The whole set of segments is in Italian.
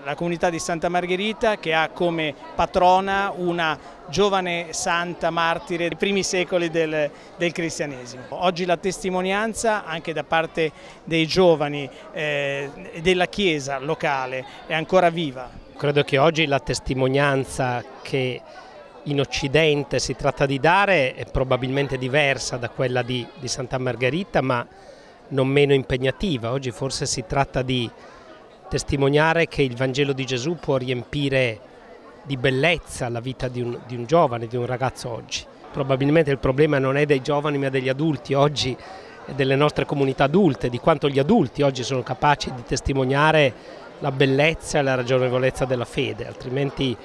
La comunità di Santa Margherita, che ha come patrona una giovane santa martire dei primi secoli del cristianesimo. Oggi la testimonianza anche da parte dei giovani e della Chiesa locale è ancora viva. Credo che oggi la testimonianza che in Occidente si tratta di dare è probabilmente diversa da quella di Santa Margherita, ma non meno impegnativa. Oggi forse si tratta di testimoniare che il Vangelo di Gesù può riempire di bellezza la vita di un giovane, di un ragazzo oggi. Probabilmente il problema non è dei giovani ma degli adulti oggi e delle nostre comunità adulte, di quanto gli adulti oggi sono capaci di testimoniare la bellezza e la ragionevolezza della fede, altrimenti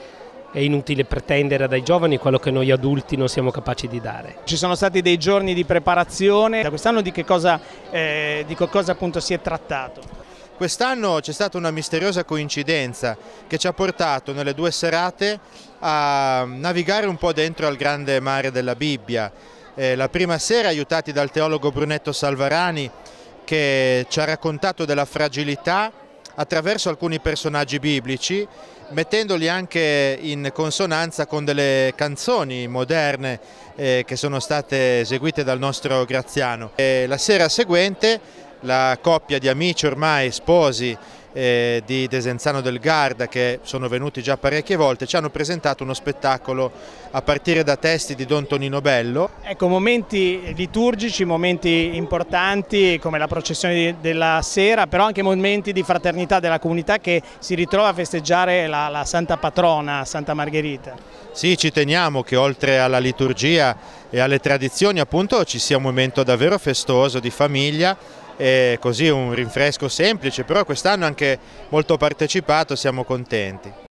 è inutile pretendere dai giovani quello che noi adulti non siamo capaci di dare. Ci sono stati dei giorni di preparazione, da quest'anno di che cosa appunto si è trattato? Quest'anno c'è stata una misteriosa coincidenza che ci ha portato nelle 2 serate a navigare un po' dentro al grande mare della Bibbia. La prima sera, aiutati dal teologo Brunetto Salvarani, che ci ha raccontato della fragilità attraverso alcuni personaggi biblici, mettendoli anche in consonanza con delle canzoni moderne che sono state eseguite dal nostro Graziano. La sera seguente la coppia di amici ormai sposi di Desenzano del Garda, che sono venuti già parecchie volte, ci hanno presentato uno spettacolo a partire da testi di Don Tonino Bello. Ecco, momenti liturgici, momenti importanti come la processione della sera, però anche momenti di fraternità della comunità che si ritrova a festeggiare la santa patrona, Santa Margherita. Sì, ci teniamo che oltre alla liturgia e alle tradizioni appunto ci sia un momento davvero festoso di famiglia, e così un rinfresco semplice, però quest'anno anche molto partecipato, siamo contenti.